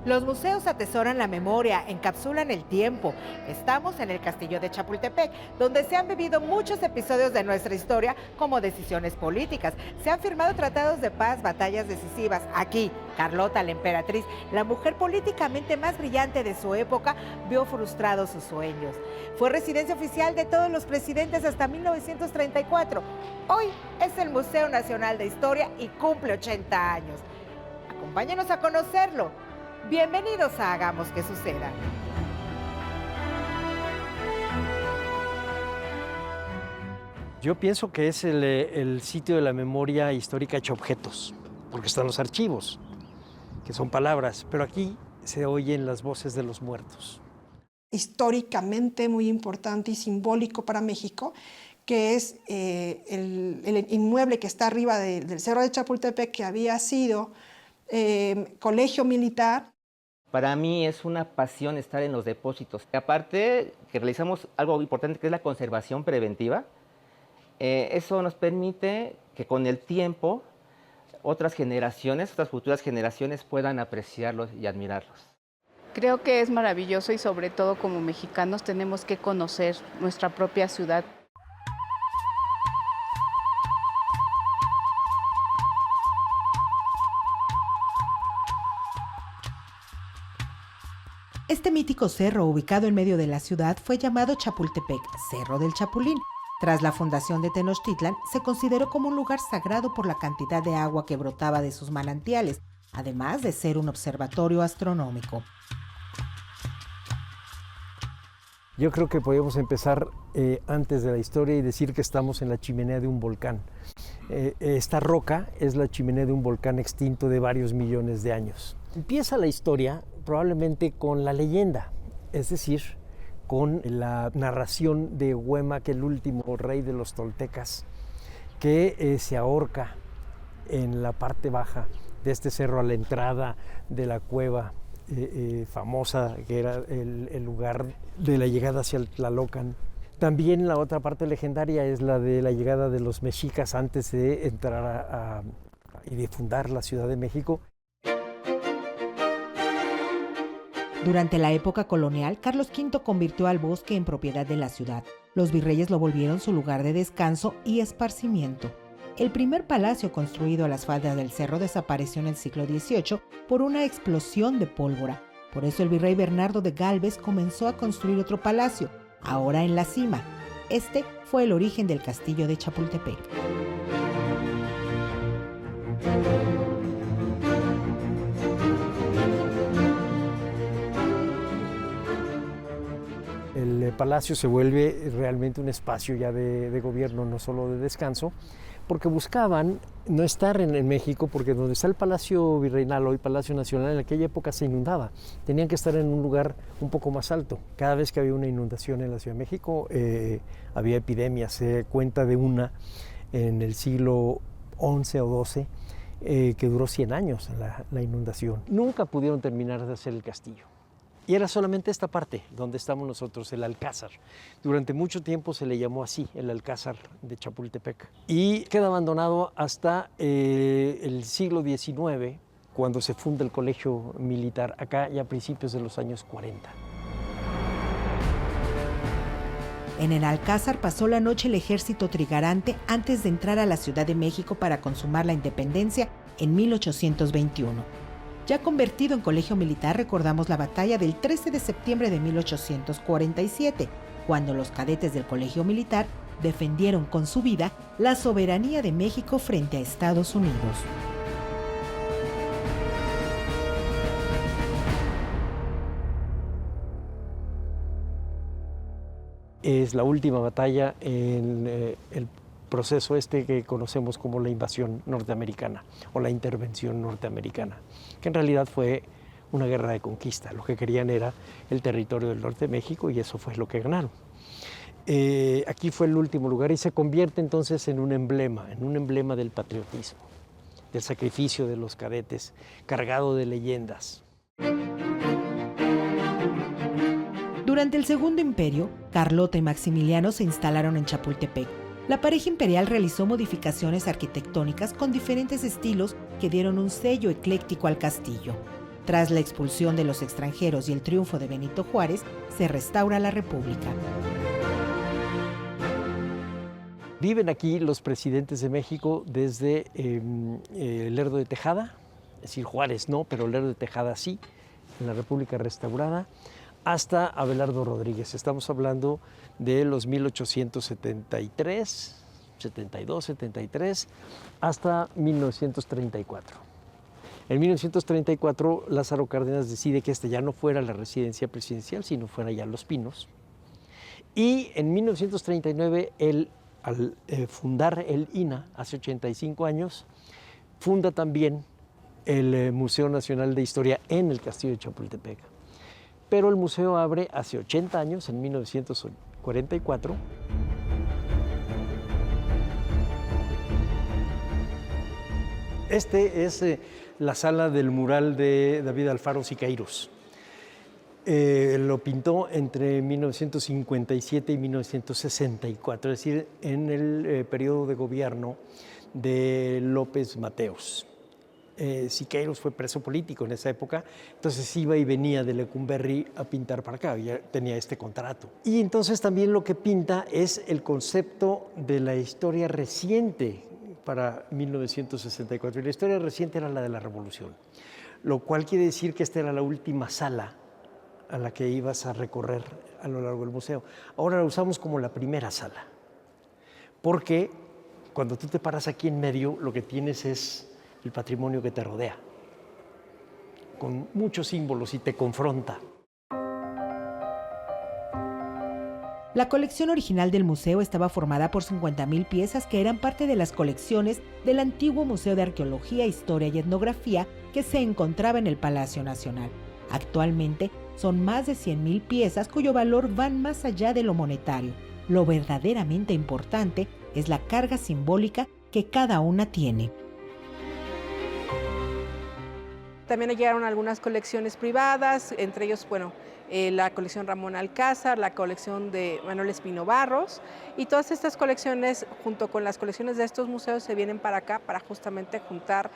Los museos atesoran la memoria, encapsulan el tiempo. Estamos en el Castillo de Chapultepec, donde se han vivido muchos episodios de nuestra historia, como decisiones políticas. Se han firmado tratados de paz, batallas decisivas. Aquí, Carlota, la emperatriz, la mujer políticamente más brillante de su época, vio frustrados sus sueños. Fue residencia oficial de todos los presidentes hasta 1934. Hoy es el Museo Nacional de Historia y cumple 80 años. Acompáñenos a conocerlo. Bienvenidos a Hagamos que Suceda. Yo pienso que es el sitio de la memoria histórica hecho objetos, porque están los archivos, que son palabras, pero aquí se oyen las voces de los muertos. Históricamente muy importante y simbólico para México, que es el inmueble que está arriba del Cerro de Chapultepec, que había sido colegio militar. Para mí es una pasión estar en los depósitos. Aparte que realizamos algo importante que es la conservación preventiva, eso nos permite que con el tiempo otras futuras generaciones puedan apreciarlos y admirarlos. Creo que es maravilloso y sobre todo como mexicanos tenemos que conocer nuestra propia ciudad. Este mítico cerro, ubicado en medio de la ciudad, fue llamado Chapultepec, Cerro del Chapulín. Tras la fundación de Tenochtitlan, se consideró como un lugar sagrado por la cantidad de agua que brotaba de sus manantiales, además de ser un observatorio astronómico. Yo creo que podemos empezar antes de la historia y decir que estamos en la chimenea de un volcán. Esta roca es la chimenea de un volcán extinto de varios millones de años. Empieza la historia probablemente con la leyenda, es decir, con la narración de Huemac, el último rey de los toltecas, que se ahorca en la parte baja de este cerro a la entrada de la cueva famosa, que era el lugar de la llegada hacia el Tlalocan. También la otra parte legendaria es la de la llegada de los mexicas antes de entrar y de fundar la Ciudad de México. Durante la época colonial, Carlos V convirtió al bosque en propiedad de la ciudad. Los virreyes lo volvieron su lugar de descanso y esparcimiento. El primer palacio construido a las faldas del cerro desapareció en el siglo XVIII por una explosión de pólvora. Por eso el virrey Bernardo de Gálvez comenzó a construir otro palacio, ahora en la cima. Este fue el origen del castillo de Chapultepec. El palacio se vuelve realmente un espacio ya de gobierno, no solo de descanso, porque buscaban no estar en México, porque donde está el Palacio Virreinal, hoy Palacio Nacional, en aquella época se inundaba. Tenían que estar en un lugar un poco más alto. Cada vez que había una inundación en la Ciudad de México, había epidemias. Se cuenta de una en el siglo XI o XII, que duró 100 años la inundación. Nunca pudieron terminar de hacer el castillo. Y era solamente esta parte donde estamos nosotros, el Alcázar. Durante mucho tiempo se le llamó así, el Alcázar de Chapultepec. Y queda abandonado hasta el siglo XIX, cuando se funda el colegio militar, acá ya a principios de los años 40. En el Alcázar pasó la noche el ejército trigarante antes de entrar a la Ciudad de México para consumar la independencia en 1821. Ya convertido en colegio militar, recordamos la batalla del 13 de septiembre de 1847, cuando los cadetes del colegio militar defendieron con su vida la soberanía de México frente a Estados Unidos. Es la última batalla en el proceso que conocemos como la invasión norteamericana o la intervención norteamericana, que en realidad fue una guerra de conquista. Lo que querían era el territorio del norte de México y eso fue lo que ganaron. Aquí fue el último lugar y se convierte entonces en un emblema del patriotismo, del sacrificio de los cadetes, cargado de leyendas. Durante el Segundo Imperio, Carlota y Maximiliano se instalaron en Chapultepec. La pareja imperial realizó modificaciones arquitectónicas con diferentes estilos que dieron un sello ecléctico al castillo. Tras la expulsión de los extranjeros y el triunfo de Benito Juárez, se restaura la República. Viven aquí los presidentes de México desde Lerdo de Tejada, es decir, Juárez no, pero Lerdo de Tejada sí, en la República restaurada, hasta Abelardo Rodríguez. Estamos hablando de los 1873, 72, 73, hasta 1934. En 1934, Lázaro Cárdenas decide que esta ya no fuera la residencia presidencial, sino fuera ya Los Pinos. Y en 1939, él, al fundar el INAH, hace 85 años, funda también el Museo Nacional de Historia en el Castillo de Chapultepec. Pero el museo abre hace 80 años, en 1944. Este es la sala del mural de David Alfaro Siqueiros. Lo pintó entre 1957 y 1964, es decir, en el periodo de gobierno de López Mateos. Siqueiros fue preso político en esa época, entonces iba y venía de Lecumberri a pintar para acá, ya tenía este contrato. Y entonces también lo que pinta es el concepto de la historia reciente para 1964. Y la historia reciente era la de la Revolución, lo cual quiere decir que esta era la última sala a la que ibas a recorrer a lo largo del museo. Ahora la usamos como la primera sala, porque cuando tú te paras aquí en medio, lo que tienes es el patrimonio que te rodea, con muchos símbolos y te confronta. La colección original del museo estaba formada por 50,000 piezas que eran parte de las colecciones del antiguo Museo de Arqueología, Historia y Etnografía que se encontraba en el Palacio Nacional. Actualmente son más de 100,000 piezas cuyo valor van más allá de lo monetario. Lo verdaderamente importante es la carga simbólica que cada una tiene. También llegaron algunas colecciones privadas, entre ellos, la colección Ramón Alcázar, la colección de Manuel Espino Barros, y todas estas colecciones, junto con las colecciones de estos museos, se vienen para acá para justamente juntar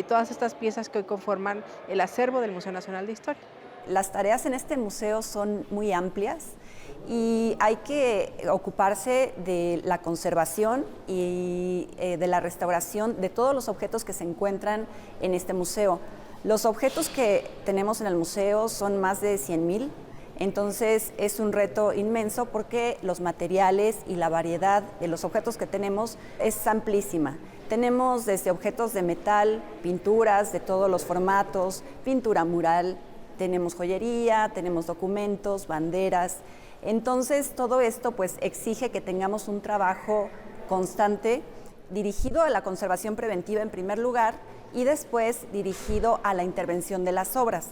todas estas piezas que hoy conforman el acervo del Museo Nacional de Historia. Las tareas en este museo son muy amplias y hay que ocuparse de la conservación y de la restauración de todos los objetos que se encuentran en este museo. Los objetos que tenemos en el museo son más de 100,000, entonces es un reto inmenso porque los materiales y la variedad de los objetos que tenemos es amplísima. Tenemos desde objetos de metal, pinturas de todos los formatos, pintura mural, tenemos joyería, tenemos documentos, banderas. Entonces todo esto pues exige que tengamos un trabajo constante dirigido a la conservación preventiva en primer lugar y después dirigido a la intervención de las obras.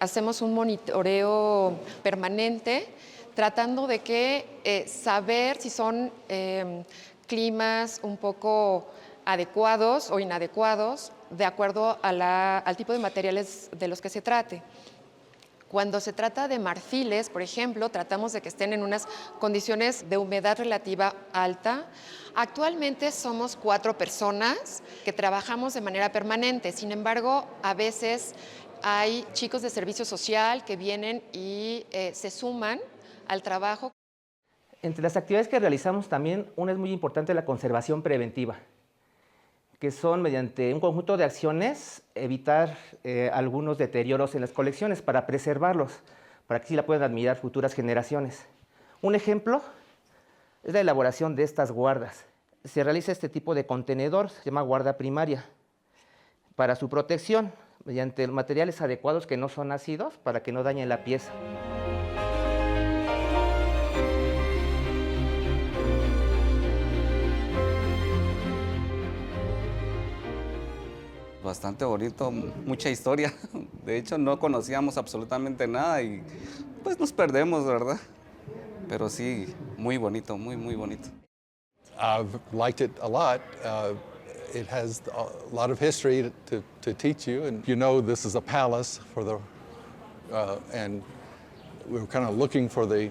Hacemos un monitoreo permanente tratando de saber si son climas un poco adecuados o inadecuados de acuerdo al tipo de materiales de los que se trate. Cuando se trata de marfiles, por ejemplo, tratamos de que estén en unas condiciones de humedad relativa alta. Actualmente somos 4 personas que trabajamos de manera permanente. Sin embargo, a veces hay chicos de servicio social que vienen y se suman al trabajo. Entre las actividades que realizamos también, una es muy importante, la conservación preventiva, que son mediante un conjunto de acciones evitar algunos deterioros en las colecciones para preservarlos, para que sí la puedan admirar futuras generaciones. Un ejemplo es la elaboración de estas guardas. Se realiza este tipo de contenedor, se llama guarda primaria, para su protección, mediante materiales adecuados que no son ácidos, para que no dañen la pieza. Bastante bonito, mucha historia. De hecho, no conocíamos absolutamente nada y pues nos perdemos, ¿verdad? Pero sí, muy bonito, muy bonito. I've liked it a lot. It has a lot of history to teach you, and you know this is a palace for and we were kind of looking for the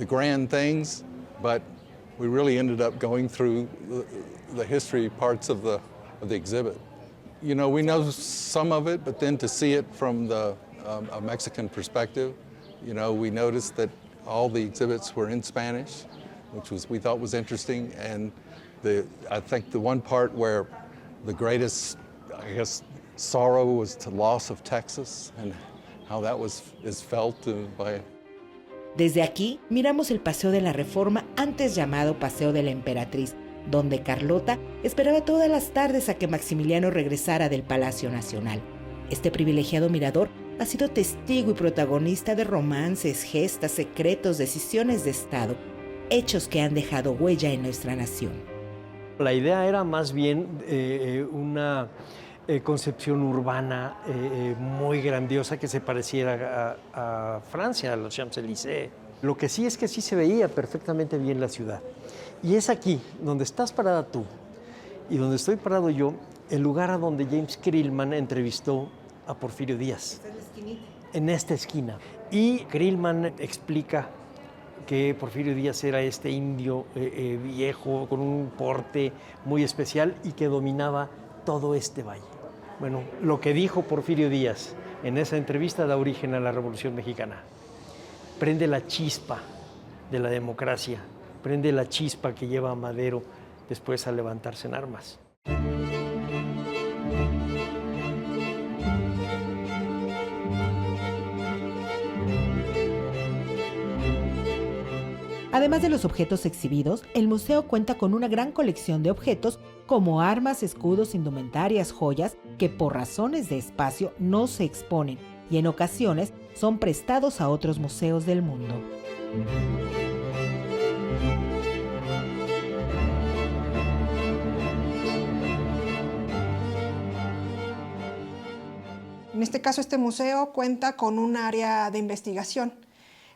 grand things, but we really ended up going through the history parts of the exhibit. You know, we know some of it, but then to see it from a Mexican perspective, you know, we noticed that all the exhibits were in Spanish, which we thought was interesting. And I think the one part where the greatest, I guess, sorrow was the loss of Texas and how that is felt by. Desde aquí miramos el Paseo de la Reforma, antes llamado Paseo de la Emperatriz, donde Carlota esperaba todas las tardes a que Maximiliano regresara del Palacio Nacional. Este privilegiado mirador ha sido testigo y protagonista de romances, gestas, secretos, decisiones de Estado, hechos que han dejado huella en nuestra nación. La idea era más bien una concepción urbana muy grandiosa que se pareciera a Francia, a los Champs-Élysées. Lo que sí es que sí se veía perfectamente bien la ciudad. Y es aquí, donde estás parada tú y donde estoy parado yo, el lugar a donde James Krillman entrevistó a Porfirio Díaz. ¿Esta es la esquinita? En esta esquina. Y Krillman explica que Porfirio Díaz era este indio viejo, con un porte muy especial y que dominaba todo este valle. Bueno, lo que dijo Porfirio Díaz en esa entrevista da origen a la Revolución Mexicana. Prende la chispa de la democracia, prende la chispa que lleva a Madero después a levantarse en armas. Además de los objetos exhibidos, el museo cuenta con una gran colección de objetos como armas, escudos, indumentarias, joyas, que por razones de espacio no se exponen y en ocasiones son prestados a otros museos del mundo. En este caso, este museo cuenta con un área de investigación.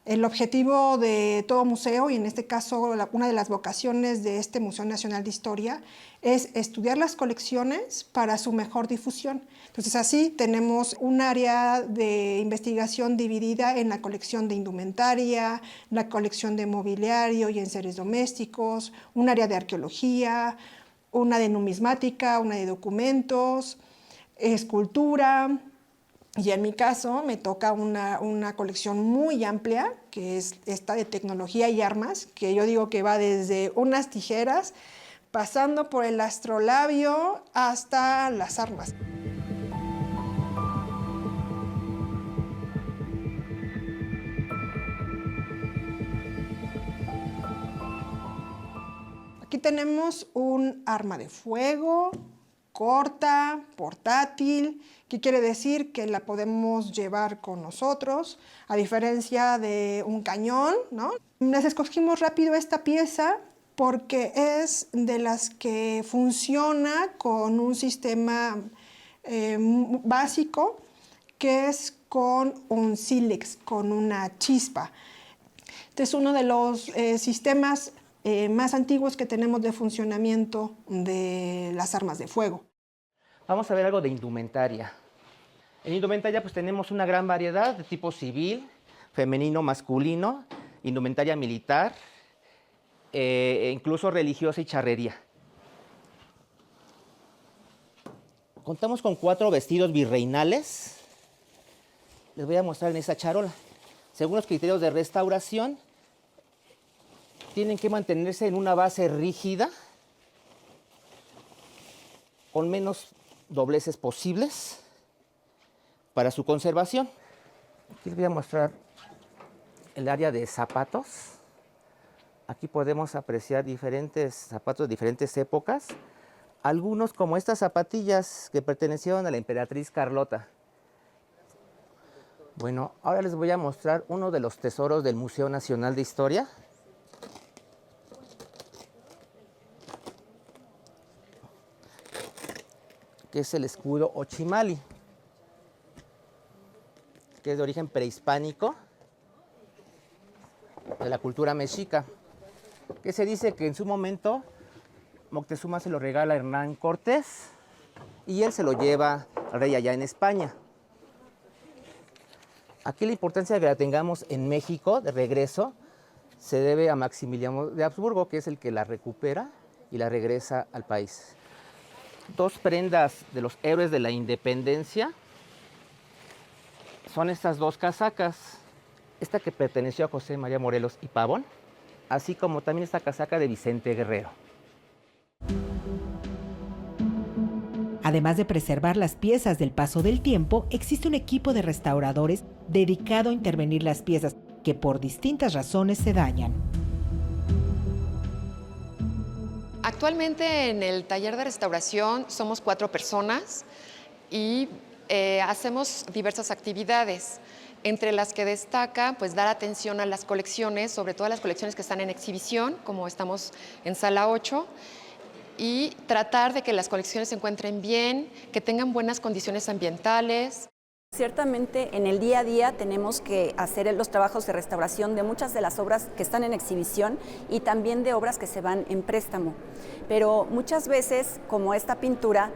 El objetivo de todo museo, y en este caso una de las vocaciones de este Museo Nacional de Historia, es estudiar las colecciones para su mejor difusión. Entonces, así tenemos un área de investigación dividida en la colección de indumentaria, la colección de mobiliario y enseres domésticos, un área de arqueología, una de numismática, una de documentos, escultura. Y en mi caso me toca una colección muy amplia, que es esta de tecnología y armas, que yo digo que va desde unas tijeras, pasando por el astrolabio hasta las armas. Aquí tenemos un arma de fuego, corta, portátil, que quiere decir que la podemos llevar con nosotros, a diferencia de un cañón, ¿no? Les escogimos rápido esta pieza porque es de las que funciona con un sistema básico, que es con un sílex, con una chispa. Este es uno de los sistemas más antiguos que tenemos de funcionamiento de las armas de fuego. Vamos a ver algo de indumentaria. En indumentaria pues tenemos una gran variedad de tipo civil, femenino, masculino, indumentaria militar, incluso religiosa y charrería. Contamos con 4 vestidos virreinales. Les voy a mostrar en esta charola. Según los criterios de restauración, tienen que mantenerse en una base rígida, con menos dobleces posibles para su conservación. Aquí les voy a mostrar el área de zapatos. Aquí podemos apreciar diferentes zapatos de diferentes épocas. Algunos como estas zapatillas que pertenecieron a la emperatriz Carlota. Bueno, ahora les voy a mostrar uno de los tesoros del Museo Nacional de Historia. Que es el escudo Ochimali, que es de origen prehispánico, de la cultura mexica, que se dice que en su momento Moctezuma se lo regala a Hernán Cortés y él se lo lleva al rey allá en España. Aquí la importancia de que la tengamos en México de regreso se debe a Maximiliano de Habsburgo, que es el que la recupera y la regresa al país. dos prendas de los héroes de la independencia son estas dos casacas. Esta que perteneció a José María Morelos y Pavón, así como también esta casaca de Vicente Guerrero. Además de preservar las piezas del paso del tiempo, existe un equipo de restauradores dedicado a intervenir las piezas que por distintas razones se dañan. Actualmente en el taller de restauración somos 4 personas y hacemos diversas actividades, entre las que destaca pues, dar atención a las colecciones, sobre todo las colecciones que están en exhibición, como estamos en sala 8, y tratar de que las colecciones se encuentren bien, que tengan buenas condiciones ambientales. Ciertamente en el día a día tenemos que hacer los trabajos de restauración de muchas de las obras que están en exhibición y también de obras que se van en préstamo. Pero muchas veces, como esta pintura,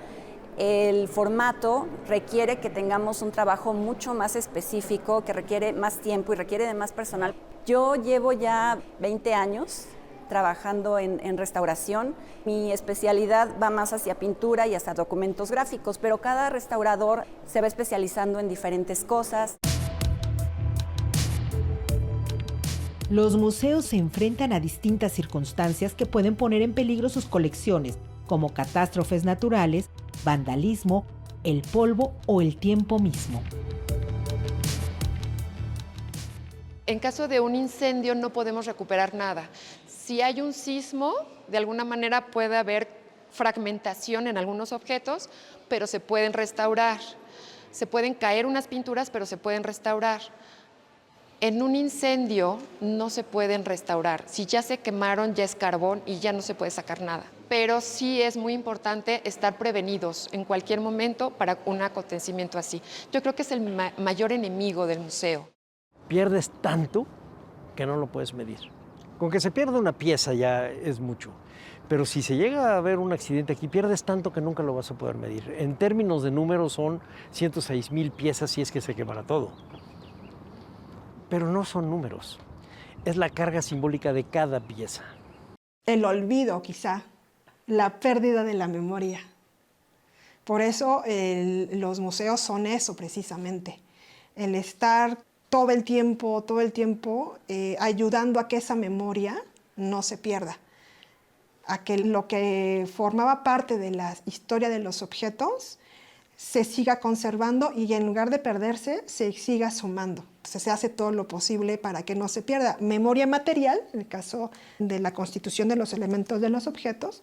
el formato requiere que tengamos un trabajo mucho más específico, que requiere más tiempo y requiere de más personal. Yo llevo ya 20 años trabajando en restauración. Mi especialidad va más hacia pintura y hasta documentos gráficos, pero cada restaurador se va especializando en diferentes cosas. Los museos se enfrentan a distintas circunstancias que pueden poner en peligro sus colecciones, como catástrofes naturales, vandalismo, el polvo o el tiempo mismo. En caso de un incendio no podemos recuperar nada. Si hay un sismo, de alguna manera puede haber fragmentación en algunos objetos, pero se pueden restaurar. Se pueden caer unas pinturas, pero se pueden restaurar. En un incendio no se pueden restaurar. Si ya se quemaron, ya es carbón y ya no se puede sacar nada. Pero sí es muy importante estar prevenidos en cualquier momento para un acontecimiento así. Yo creo que es el mayor enemigo del museo. Pierdes tanto que no lo puedes medir. Con que se pierda una pieza ya es mucho. Pero si se llega a ver un accidente aquí, pierdes tanto que nunca lo vas a poder medir. En términos de números son 106,000 piezas si es que se quemara todo. Pero no son números. Es la carga simbólica de cada pieza. El olvido, quizá, la pérdida de la memoria. Por eso los museos son eso precisamente, el estar todo el tiempo ayudando a que esa memoria no se pierda, a que lo que formaba parte de la historia de los objetos se siga conservando y en lugar de perderse, se siga sumando. Entonces se hace todo lo posible para que no se pierda. Memoria material, en el caso de la constitución de los elementos de los objetos,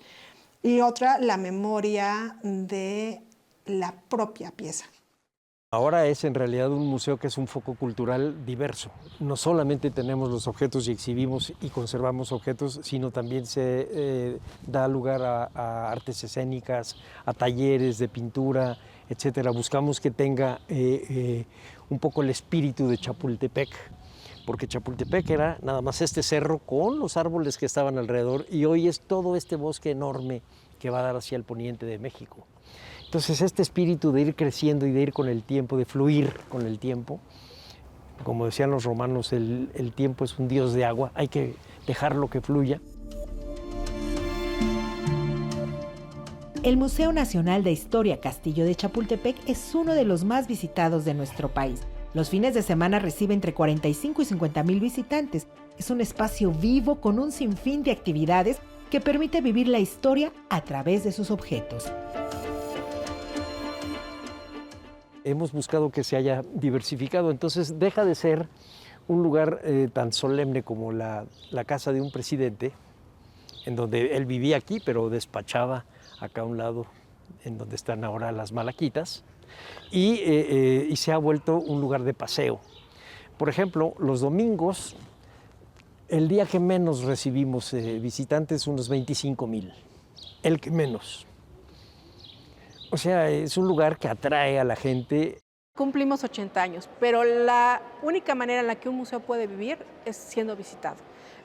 y otra, la memoria de la propia pieza. Ahora es en realidad un museo que es un foco cultural diverso. No solamente tenemos los objetos y exhibimos y conservamos objetos, sino también se da lugar a artes escénicas, a talleres de pintura, etcétera. Buscamos que tenga un poco el espíritu de Chapultepec, porque Chapultepec era nada más este cerro con los árboles que estaban alrededor y hoy es todo este bosque enorme que va a dar hacia el poniente de México. Entonces este espíritu de ir creciendo y de ir con el tiempo, de fluir con el tiempo, como decían los romanos, el tiempo es un dios de agua, hay que dejarlo que fluya. El Museo Nacional de Historia Castillo de Chapultepec es uno de los más visitados de nuestro país. Los fines de semana recibe entre 45 y 50,000 visitantes. Es un espacio vivo con un sinfín de actividades que permite vivir la historia a través de sus objetos. Hemos buscado que se haya diversificado, entonces deja de ser un lugar tan solemne como la casa de un presidente, en donde él vivía aquí, pero despachaba acá a un lado, en donde están ahora las Malaquitas, y se ha vuelto un lugar de paseo. Por ejemplo, los domingos, el día que menos recibimos visitantes, unos 25,000, el que menos. O sea, es un lugar que atrae a la gente. Cumplimos 80 años, pero la única manera en la que un museo puede vivir es siendo visitado.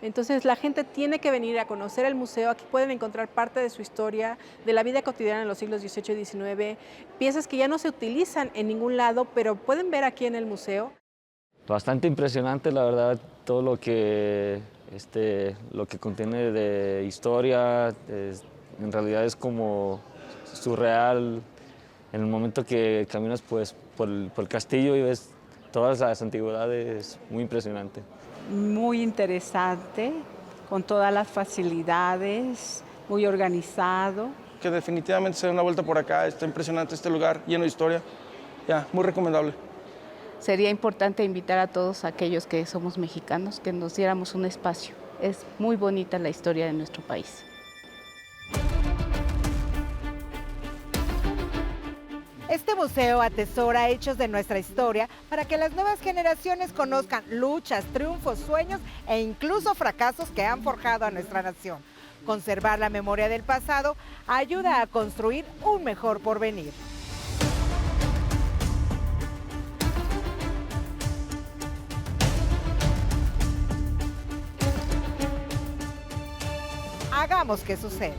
Entonces la gente tiene que venir a conocer el museo. Aquí pueden encontrar parte de su historia, de la vida cotidiana en los siglos XVIII y XIX, piezas que ya no se utilizan en ningún lado, pero pueden ver aquí en el museo. Bastante impresionante, la verdad, todo lo que contiene de historia. En realidad es como surreal. En el momento que caminas pues, por el castillo y ves todas las antigüedades, muy impresionante. Muy interesante, con todas las facilidades, muy organizado. Que definitivamente se dé una vuelta por acá, está impresionante este lugar, lleno de historia. Ya, muy recomendable. Sería importante invitar a todos aquellos que somos mexicanos que nos diéramos un espacio. Es muy bonita la historia de nuestro país. Este museo atesora hechos de nuestra historia para que las nuevas generaciones conozcan luchas, triunfos, sueños e incluso fracasos que han forjado a nuestra nación. Conservar la memoria del pasado ayuda a construir un mejor porvenir. Hagamos que suceda.